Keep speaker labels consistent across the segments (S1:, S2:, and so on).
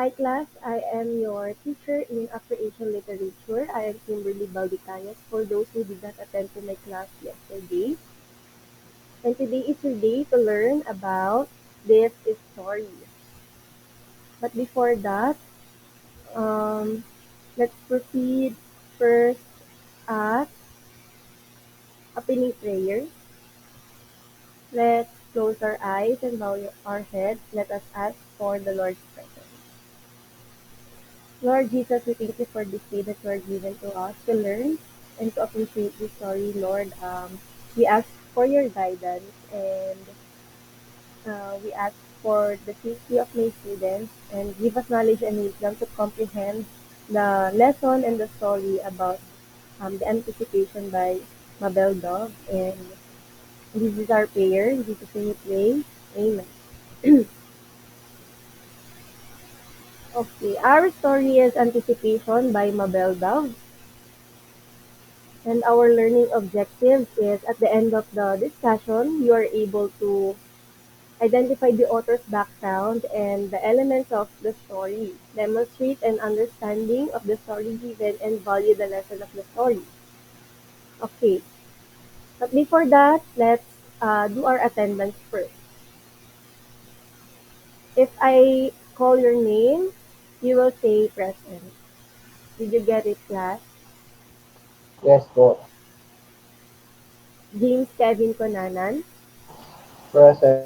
S1: Hi class, I am your teacher in Appreciation Literature. I am Kimberly Baldicayas for those who did not attend to my class yesterday. And today is your day to learn about this story. But before that, um, let's proceed first at opening prayer. Let's close our eyes and bow our heads. Let us ask for the Lord's presence. Lord Jesus, we thank you for this day that you are given to us to learn and to appreciate this story, Lord. We ask for your guidance and we ask for the safety of my students and give us knowledge and wisdom to comprehend the lesson and the story about the anticipation by Mabel Dog. And this is our prayer. In Jesus' name we pray. Amen. Okay, our story is Anticipation by Mabel Dove. And our learning objective is at the end of the discussion, you are able to identify the author's background and the elements of the story, demonstrate an understanding of the story given, and value the lesson of the story. Okay, but before that, let's do our attendance first. If I call your name, you will say present. Did you get it, class?
S2: Yes po.
S1: James Kevin Konanan.
S2: Present.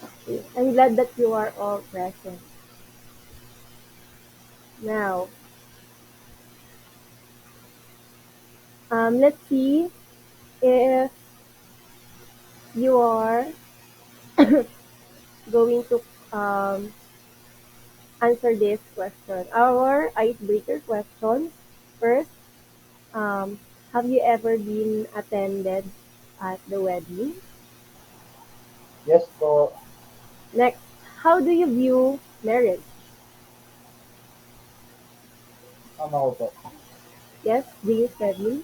S1: Okay. I'm glad that you are all present. Now, let's see if you are going to answer this question. Our icebreaker questions. First, um, have you ever been attended at the wedding?
S2: Yes po.
S1: Next, how do you view marriage?
S2: Ano ko po.
S1: Yes, James Kevin.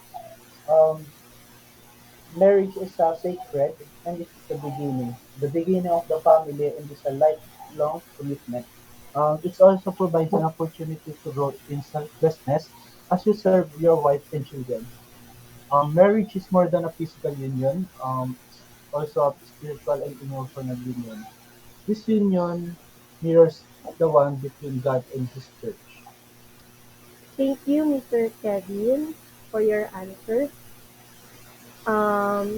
S2: Um, Marriage is sacred and it's the beginning of the family and it's a lifelong commitment. It also provides an opportunity to grow in selflessness as you serve your wife and children. Marriage is more than a physical union. It's also a spiritual and emotional union. This union mirrors the one between God and His church.
S1: Thank you, Mr. Kevin, for your answers.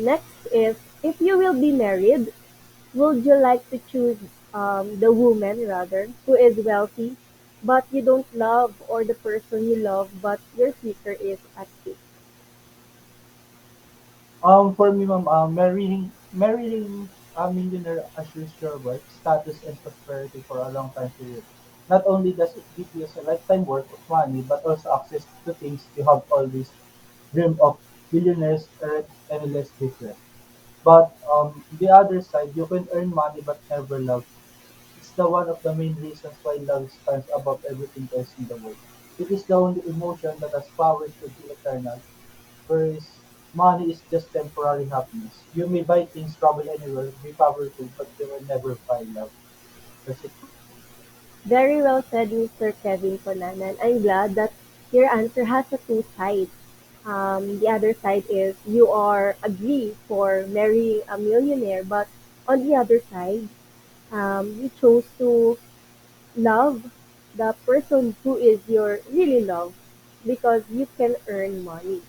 S1: Next is, if you will be married, would you like to choose the woman rather who is wealthy, but you don't love, or the person you love, but your future is at stake?
S2: For me, ma'am, marrying a millionaire assures your wealth, status, and prosperity for a long time period. Not only does it give you a lifetime worth of money, but also access to things you have always dreamed of. Billionaires earn endless regret. But the other side, you can earn money but never love. It's the one of the main reasons why love stands above everything else in the world. It is the only emotion that has power to be eternal. Whereas money is just temporary happiness. You may buy things, travel anywhere, be powerful, but you will never find love. That's it.
S1: Very well said, Mr. Kevin Conanan. I'm glad that your answer has a two sides. The other side is you are agree for marrying a millionaire, but on the other side, you chose to love the person who is your really love because you can earn money.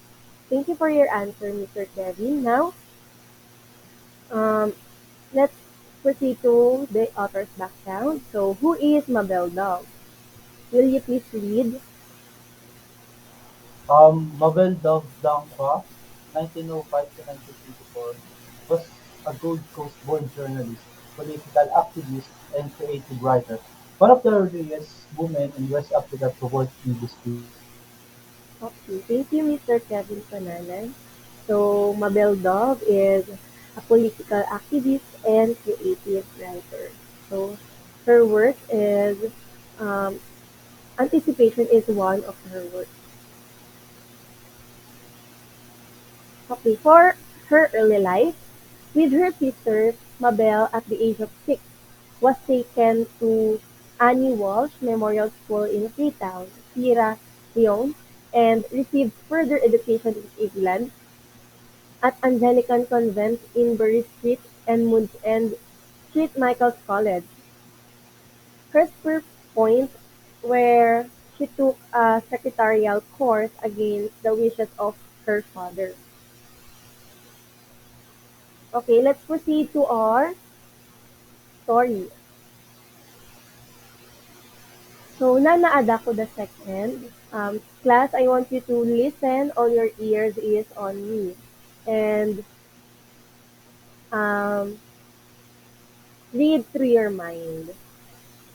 S1: Thank you for your answer, Mr. Kevin. Now, um, let's proceed to the author's background. So, who is Mabel Dog? Will you please read?
S2: Mabel Dangpa, 1905 to 1984, was a Gold Coast born journalist, political activist, and creative writer. One of the earliest women in West Africa to work in this field.
S1: Okay, thank you, Mr. Kevin Pananan. So, Mabel Dog is a political activist and creative writer. So, her work is um, Anticipation is one of her works. Okay, for her early life, with her sister, Mabel at the age of 6 was taken to Annie Walsh Memorial School in Freetown, Sierra Leone, and received further education in England at Anglican Convent in Bury Street and St Michael's College, Crisper Point, where she took a secretarial course against the wishes of her father. Okay, let's proceed to our story. So, Nana Adako the second. Class, I want you to listen. All your ears is on me. And um, read through your mind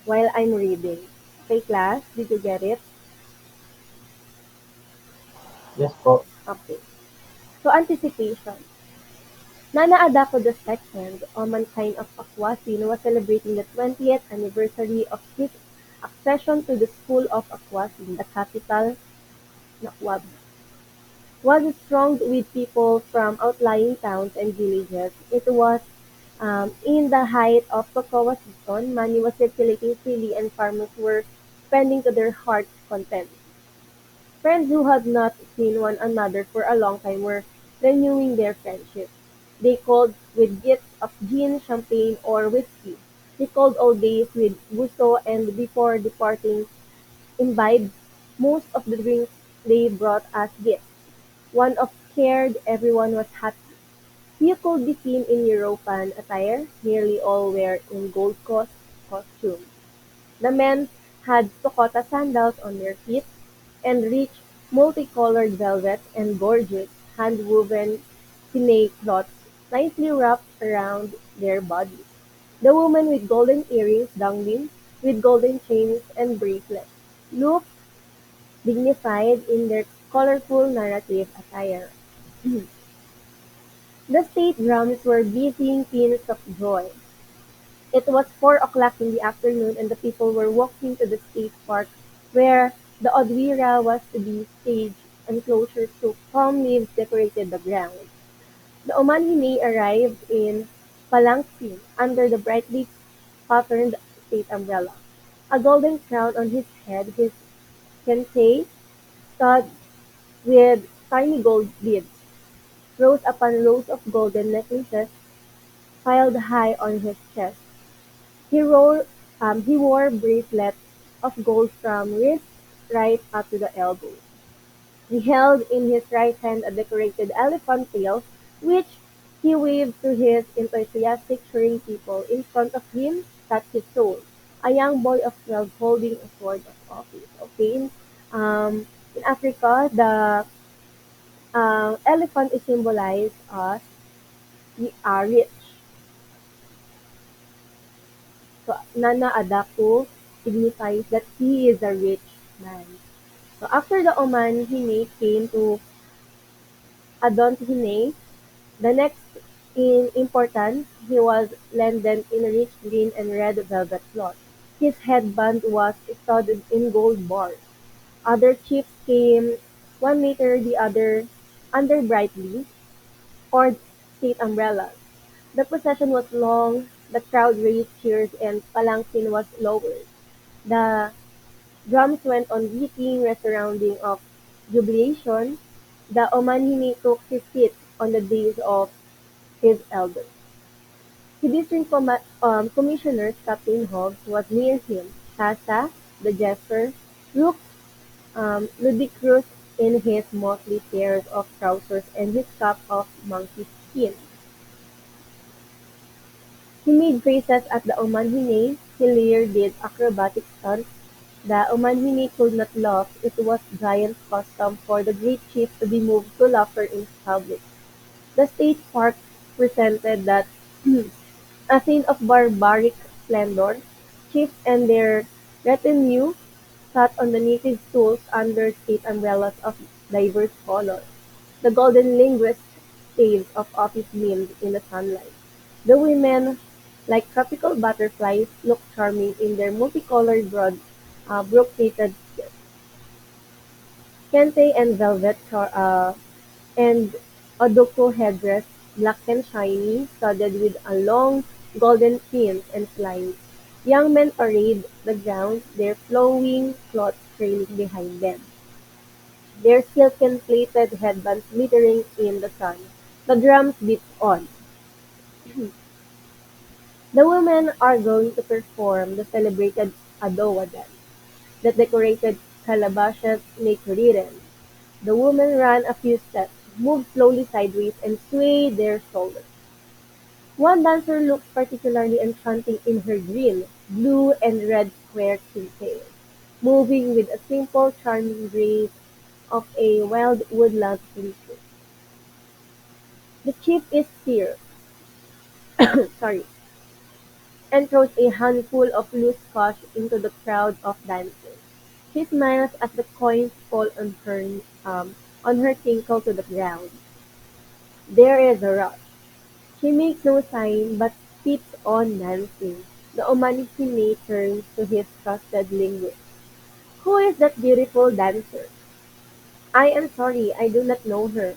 S1: while I'm reading. Okay, class, did you get it?
S2: Yes po.
S1: Okay. So, anticipation. Nana Adako II, Omankind of Akwasin, was celebrating the 20th anniversary of his accession to the school of Akwasin, the capital, Nakwab. Was thronged with people from outlying towns and villages. It was in the height of cocoa season. Money was circulating freely and farmers were spending to their heart's content. Friends who had not seen one another for a long time were renewing their friendship. They called with gifts of gin, champagne, or whiskey. Recalled old days with gusto and before departing imbibed most of the drinks they brought as gifts. One of cared, everyone was happy. You could be seen in European attire, nearly all were in gold coast costume. The men had Sokota sandals on their feet, and rich, multicolored velvets and gorgeous, hand-woven Pinay cloths nicely wrapped around their bodies. The women with golden earrings dangling, with golden chains and bracelets, looked dignified in their colorful narrative attire. The state drums were beating peals of joy. It was 4 o'clock in the afternoon and the people were walking to the state park where the Odwira was to be staged. Enclosures to palm leaves decorated the ground. The Omanhine arrived in Palangsin under the brightly patterned state umbrella. A golden crown on his head, his kente stud with tiny gold beads, rows upon rows of golden necklaces piled high on his chest. He wore bracelets of gold from wrist right up to the elbow. He held in his right hand a decorated elephant tail, which he waved to his enthusiastic cheering people. In front of him sat his soul, a young boy of 12 holding a sword of office. Okay, in Africa, the elephant is symbolized as we are rich. So Nana Adako signifies that he is a rich man. So after the Oman Hine came to Adont Hine, the next in importance, he was landed in rich green and red velvet cloth. His headband was studded in gold bars. Other chiefs came one later the other under brightly or state umbrellas. The procession was long, the crowd raised cheers and Palangsin was lowered. The drums went on beating, resounding of jubilation. The Omanhine took his seat on the dais of his elders. The district commissioner, Captain Hobbs, was near him. Tasa, the jester, looked ludicrous in his motley pairs of trousers and his cap of monkey skin. He made faces at the Omanhine. Hillier did acrobatic stunts. The Omanhine could not laugh. It was giant custom for the great chief to be moved to laughter in public. The state park presented that a scene of barbaric splendor. Chiefs and their retinue sat on the native stools under state umbrellas of diverse colors. The golden linguist staves of office gleamed in the sunlight. The women, like tropical butterflies, looked charming in their multicolored broad brocaded kente and velvet and odoko headdress, black and shiny, studded with a long golden pins and slides. Young men parade the grounds, their flowing clothes trailing behind them, their silken plated headbands glittering in the sun. The drums beat on. The women are going to perform the celebrated Adowa dance. The decorated calabashes make rhythm. The women run a few steps, move slowly sideways, and sway their shoulders. One dancer looked particularly enchanting in her green, blue, and red square kinkade, moving with a simple, charming grace of a wild woodland princess. The chief is here, sorry, and throws a handful of loose cash into the crowd of dancers. She smiles as the coins fall on her tinkle to the ground. There is a rush. She makes no sign but keeps on dancing. The Omanhime turns to his trusted linguist. Who is that beautiful dancer? I am sorry, I do not know her,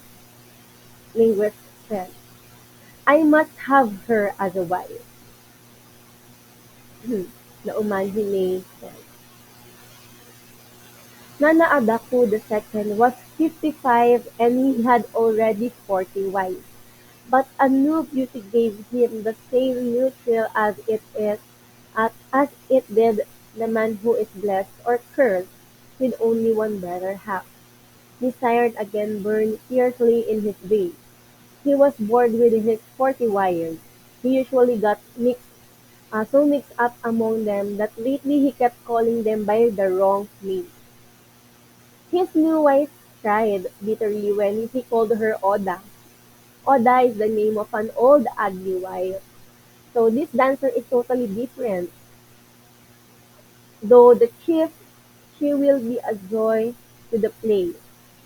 S1: linguist said. I must have her as a wife. The Omanhime said. Nana Adaku the second was 55 and he had already 40 wives. But a new beauty gave him the same new thrill as it did the man who is blessed or cursed with only one better half. Desire again burned fiercely in his veins. He was bored with his 40 wives. He usually got so mixed up among them that lately he kept calling them by the wrong name. His new wife cried bitterly when he called her Oda. Oda is the name of an old ugly wife. So this dancer is totally different. Though the chief, she will be a joy to the place.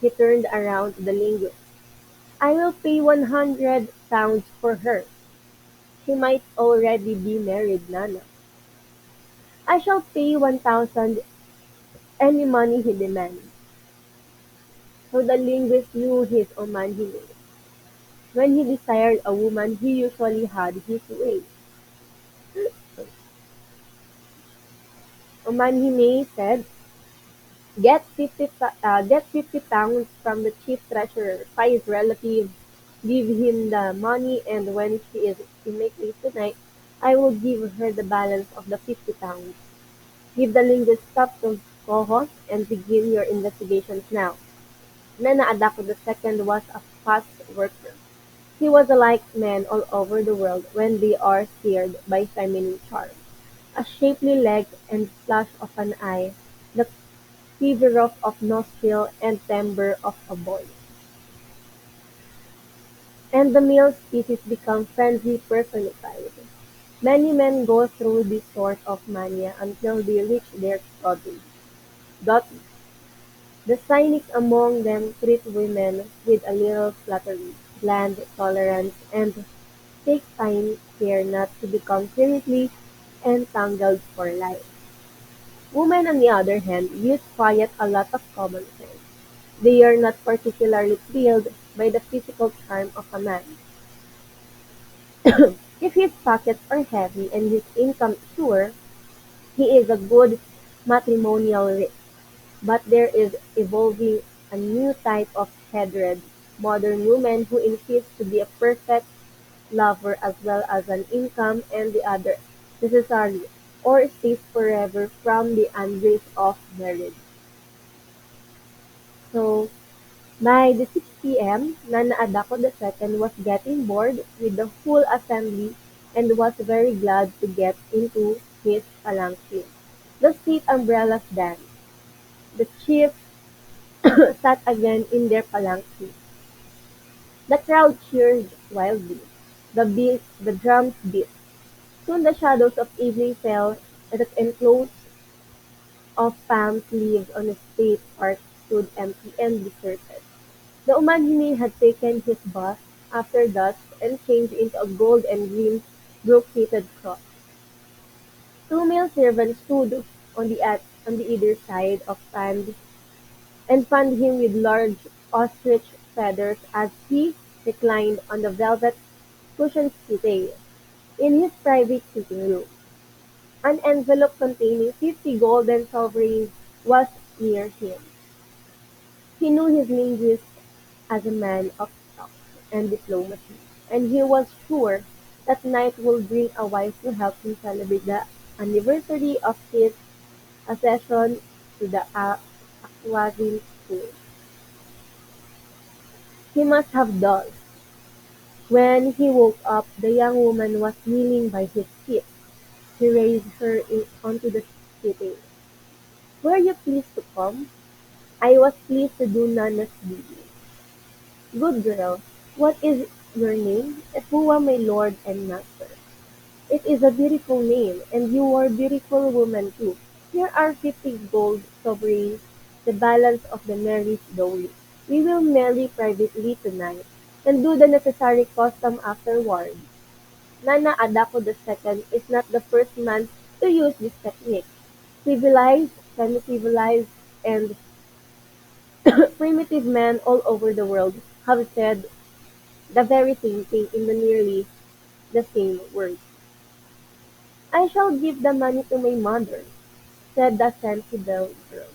S1: He turned around to the linguist. I will pay 100 pounds for her. She might already be married, Nana. I shall pay 1,000 any money he demands. So the linguist knew his Omanhine. When he desired a woman, he usually had his way. Omanhine said, get 50 pounds from the chief treasurer, buy his relatives, give him the money, and when she is in my place tonight, I will give her the balance of the 50 pounds. Give the linguist stuff to co-host and begin your investigations now. Nana Adako II was a fast worker. He was a liked man all over the world when they are stirred by feminine charm. A shapely leg and flash of an eye, the quiver of nostril and timbre of a voice. And the male species become frenzy personified. Many men go through this sort of mania until they reach their godly. The cynics among them treat women with a little flattery, bland tolerance, and take fine care not to become seriously entangled for life. Women, on the other hand, use quiet a lot of common sense. They are not particularly thrilled by the physical charm of a man. If his pockets are heavy and his income sure, he is a good matrimonial risk. But there is evolving a new type of headred modern woman who insists to be a perfect lover as well as an income and the other necessary, or stays forever from the embrace of marriage. So by the 6 p.m., Nana Adako II was getting bored with the whole assembly and was very glad to get into his palanquin. The state umbrellas danced. The chief sat again in their palanquin. The crowd cheered wildly. The drums beat. Soon the shadows of evening fell, and the enclosed of palm leaves on the state park stood empty and deserted. The Umagini had taken his bath after dusk and changed into a gold and green brocaded cross. Two male servants stood on the either side of Pand and fanned him with large ostrich feathers as he reclined on the velvet cushioned settee in his private sitting room. An envelope containing 50 golden sovereigns was near him. He knew his linguist as a man of talk and diplomacy, and he was sure that night would bring a wife to help him celebrate the anniversary of his accession to the Aquazine school. He must have dolls. When he woke up, the young woman was kneeling by his feet. He raised her onto the seating. "Were you pleased to come?" "I was pleased to do Nana's bidding." "Good girl. What is your name?" "Efua, my lord and master." "It is a beautiful name, and you are a beautiful woman too. Here are 50 gold sovereigns, the balance of the marriage dowry. We will marry privately tonight, and do the necessary custom afterward." Nana Adako II is not the first man to use this technique. Civilized, semi-civilized, and primitive men all over the world have said the very same thing in the nearly the same words. "I shall give the money to my mother," said the sensible girl.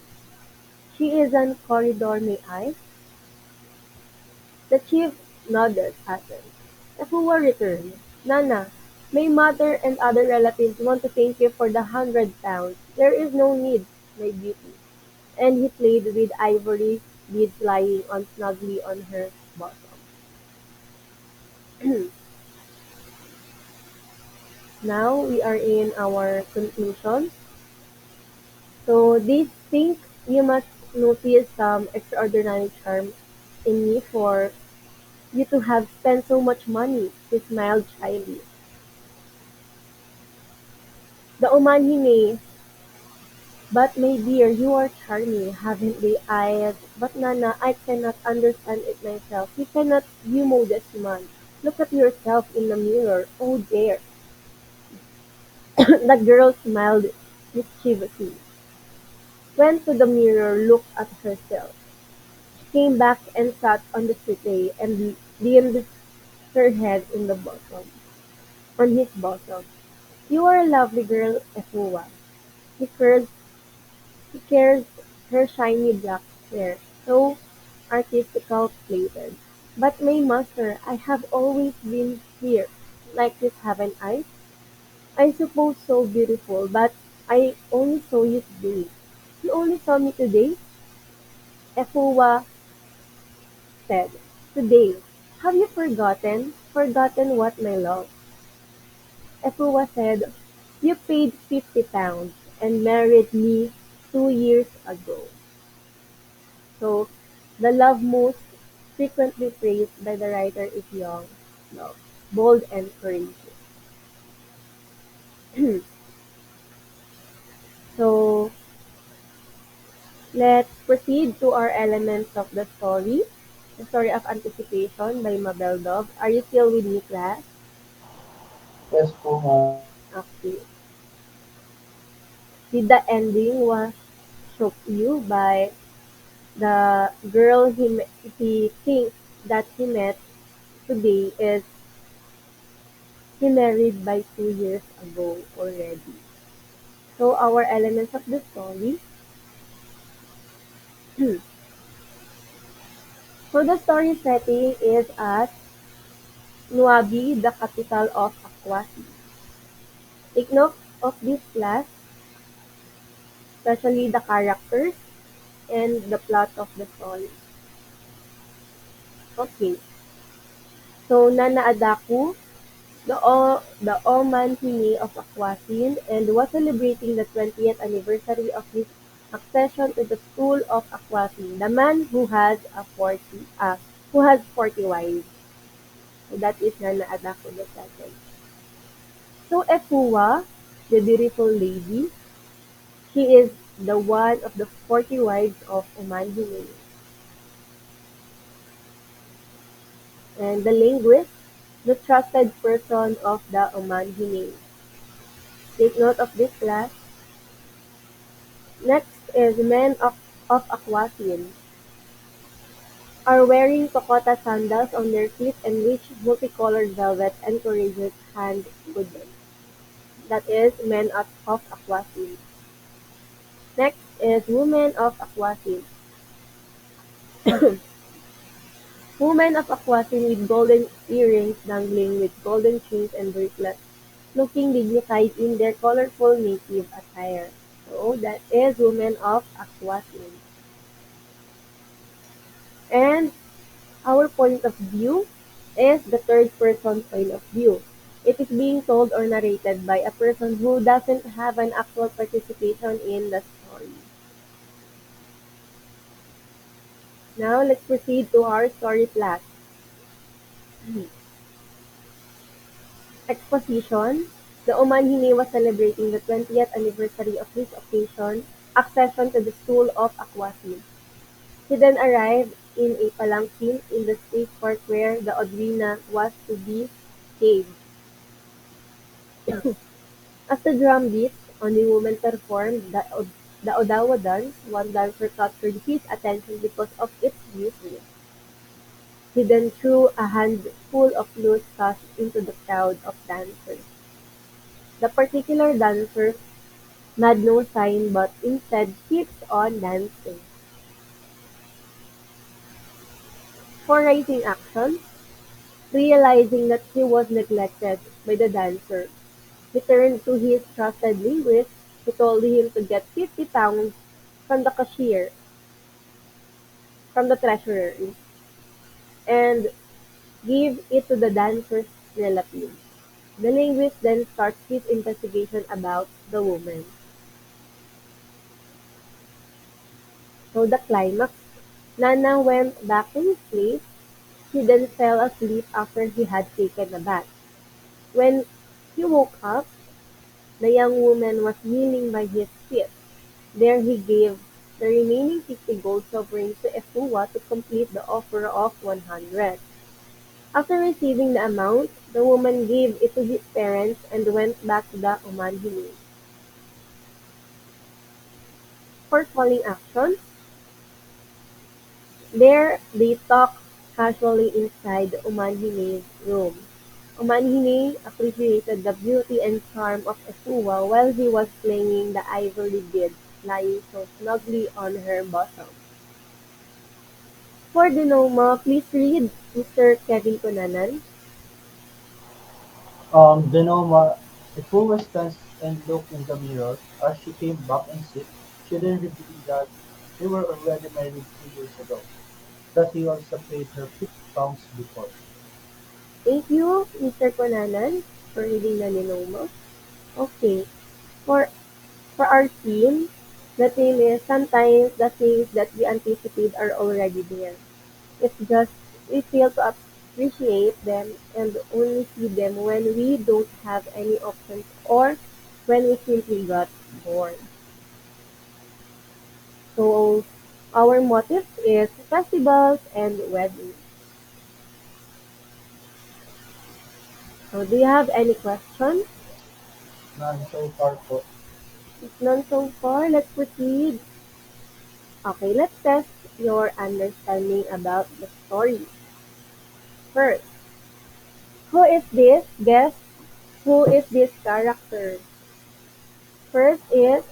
S1: "She is on corridor, may I?" The chief nodded assent. Efua returned. "Nana, my mother and other relatives want to thank you for the £100. There is no need, my beauty." And he played with ivory beads lying on snugly on her bosom. Now we are in our conclusion. So they think you must notice some extraordinary charm in me for you to have spent so much money. He smiled shyly. The Omanhine, but my dear, you are charming, haven't they eyes? But Nana, I cannot understand it myself. You cannot, you modest man. Look at yourself in the mirror. Oh dear. The girl smiled mischievously, went to the mirror, looked at herself, came back and sat on the settee and leaned her head on his bosom. "You are a lovely girl, Efua." He curls he curls her shiny black hair, so artistical plaited. "But my master, I have always been here, like this, haven't I?" "I suppose so, beautiful, but I only saw you today." "You only saw me today?" Efua said. "Today. Have you forgotten?" "Forgotten what, my love?" Efua said. "You paid £50 and married me 2 years ago." So, the love most frequently praised by the writer is young love, bold and courageous. So, let's proceed to our elements of the story. The story of anticipation by Mabel Dove. Are you still with me, class?
S2: Yes po, ma'am.
S1: Okay. Did the ending was shock you by the girl he thinks that he met today is he married by 2 years ago already. So our elements of the story. So the story setting is at Nuabi, the capital of Akwasi. Take note of this class, especially the characters and the plot of the story. Okay, so Nana Adaku, the Oman Hini of Akwasin, and was celebrating the 20th anniversary of his accession to the school of Akwasin, the man who has 40 wives. So that is Nana Adaku the second. So Efua, the beautiful lady, she is the one of the 40 wives of Oman Hini. And the linguist, the trusted person of the Oman Hini. Take note of this class. Next is men of Aquatian are wearing Kokota sandals on their feet and rich multicolored velvet encourages hand movement. That is men of Aquasim. Next is women of Aquasim. Women of Aquasim with golden earrings dangling with golden chains and bracelets, looking dignified in their colorful native attire. So that is women of Aquasim. And our point of view is the third person point of view. It is being told or narrated by a person who doesn't have an actual participation in the story. Now let's proceed to our story plot. Exposition: The Omanhine was celebrating the 20th anniversary of his accession to the stool of Aquasin. He then arrived in a palanquin in the state park where the Odrina was to be caged. As the drum beat, only women performed the Odawa dance. One dancer captured his attention because of its beauty. He then threw a handful of loose cash into the crowd of dancers. The particular dancer made no sign but instead keeps on dancing. For raising action, realizing that he was neglected by the dancer, he turned to his trusted linguist, who told him to get 50 pounds from the cashier, from the treasurer, and give it to the dancer's relative. The linguist then starts his investigation about the woman. So the climax, Nana went back to his place. He then fell asleep after he had taken a bath. When he woke up, the young woman was kneeling by his feet. There he gave the remaining 50 gold sovereigns to Efua to complete the offer of 100. After receiving the amount, the woman gave it to his parents and went back to the Omanhine. For calling action, there they talked casually inside Omanhine's room. Omanhine appreciated the beauty and charm of Efua while he was playing the ivory beads lying so snugly on her bosom. For Dinoma, please read Mr. Kevin Cunanan.
S2: Denoma, if who was stands and looked in the mirror as she came back and sit, she then revealed that they were already married 3 years ago, that he also paid her 50 pounds before.
S1: Thank you, Mr. Cunanan, for reading the Dinoma. Okay, for for our team, the theme is sometimes the things that we anticipate are already there. It's just we fail to appreciate them and only see them when we don't have any options or when we simply got bored. So our motive is festivals and weddings. So do you have any questions?
S2: None so far po.
S1: If none so far, let's proceed. Okay, let's test your understanding about the story. First, who is this? Guess who is this character? First is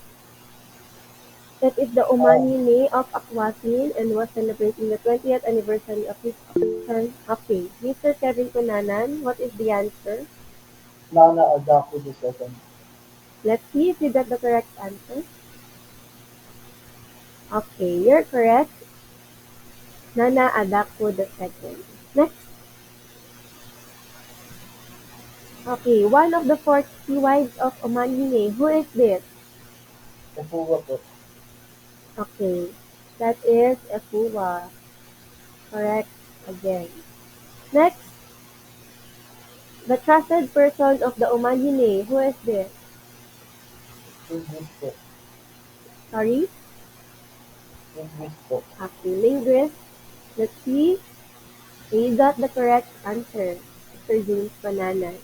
S1: that is the
S2: Um,
S1: Omanhine of Aquasin and was celebrating the 20th anniversary of his son. Okay, Mr. Kevin Cunanan, what is the answer?
S2: Nana Adaku the second.
S1: Let's see if you got the correct answer. Okay, you're correct. Nana Adako the second. Next, okay, one of the 40 wives of Omanhine. Who is this?
S2: Efuwa po.
S1: Okay, that is Efuwa. Correct again. Next, the trusted person of the Omanhine. Who is this?
S2: English po.
S1: Sorry?
S2: English po.
S1: Okay, linguist. Let's see. You got the correct answer, Mr. James Banana.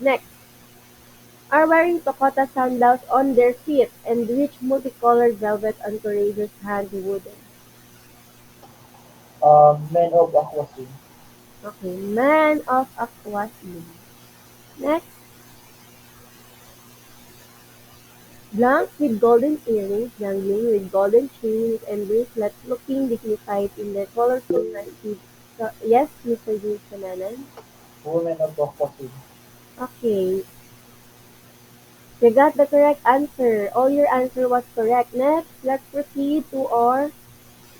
S1: Next, are wearing Tokota sandals on their feet and rich multicolored velvet on courageous hand wooden.
S2: Men of Aquasin.
S1: Okay, man of Aquasin. Next, Blank with golden earrings dangling with golden chains and bracelets looking dignified in their colorful night. So, yes, Mr. James Kananan.
S2: Women of Bokpasin.
S1: Okay, you got the correct answer. All your answer was correct. Next, let's proceed to our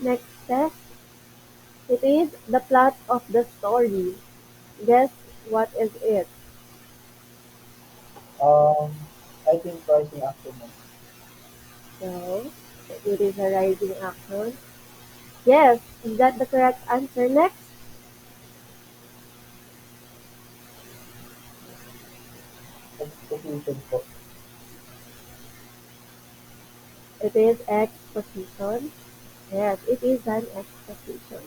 S1: next test. It is the plot of the story. Guess what is it?
S2: I think rising afternoon.
S1: So, it is a rising action. Yes, you got the correct answer. Next,
S2: Exposition po.
S1: it is exposition. Yes, it is an exposition.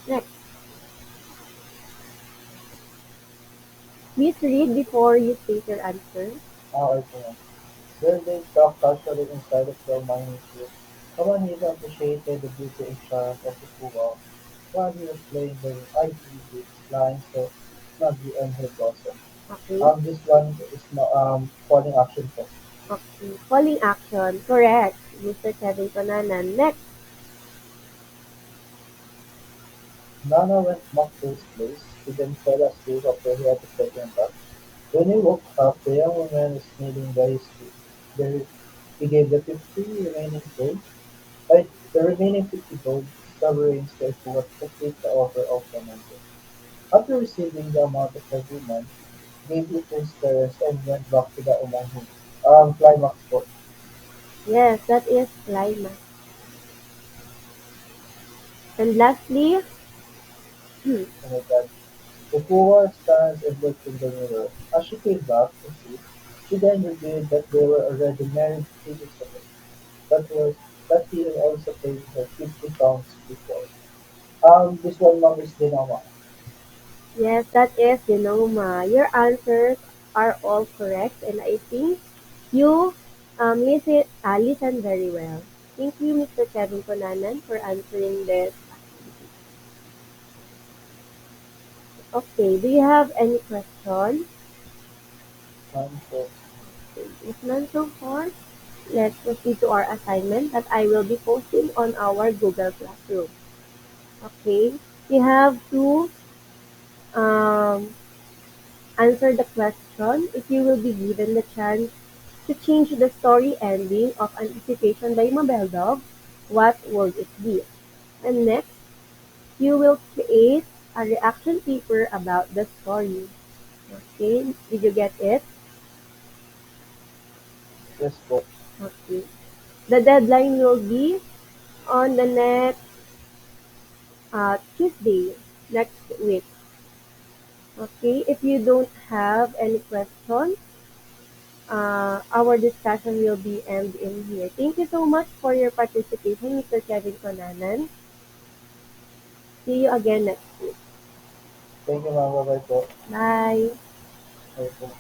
S1: Next, please read before you state your answer.
S2: Okay po. Where they talk casually inside of the mining field. Someone even appreciated the beauty and charm of the pool while he was playing the ivy with lying so snugly on her bosom.
S1: Okay.
S2: This one is no, falling action po.
S1: Okay. Calling action. Correct. Mr. Kevin Conanan. Next.
S2: Nana went back to his place. He then fell asleep after he had a second bath. When he woke up, the young woman was kneeling by his feet. There, he gave the 50 remaining gold, the remaining 50 gold sovereigns to Efuat to complete the offer of the mango. After receiving the amount of every month, gave it to his parents and went back to the unahin. Climax po.
S1: Yes, that is climax. And lastly,
S2: Oh my God. Efuat stands and looks in the mirror. As she came back to see, she then revealed that they were already married 3 weeks ago. That was that he had also paid her 50 pounds before. This one mom is Dinoma.
S1: yes, that is Genoma. Your answers are all correct, and I think you listen very well. Thank you, Mr. Kevin Conanan, for answering this. Okay, do you have any question?
S2: So,
S1: If none so far, let's proceed to our assignment that I will be posting on our Google Classroom. Okay, you have to um, answer the question. If you will be given the chance to change the story ending of Anticipation by Mabel Dog, what would it be? And next, you will create a reaction paper about the story. Okay, did you get it?
S2: yes po.
S1: Okay. The deadline will be on the next Tuesday next week. Okay, if you don't have any questions, our discussion will be end in here. Thank you so much for your participation, Mr. Kevin Conanan. See you again next week.
S2: Thank you ma'am. Bye-bye po.
S1: Bye.
S2: Bye po.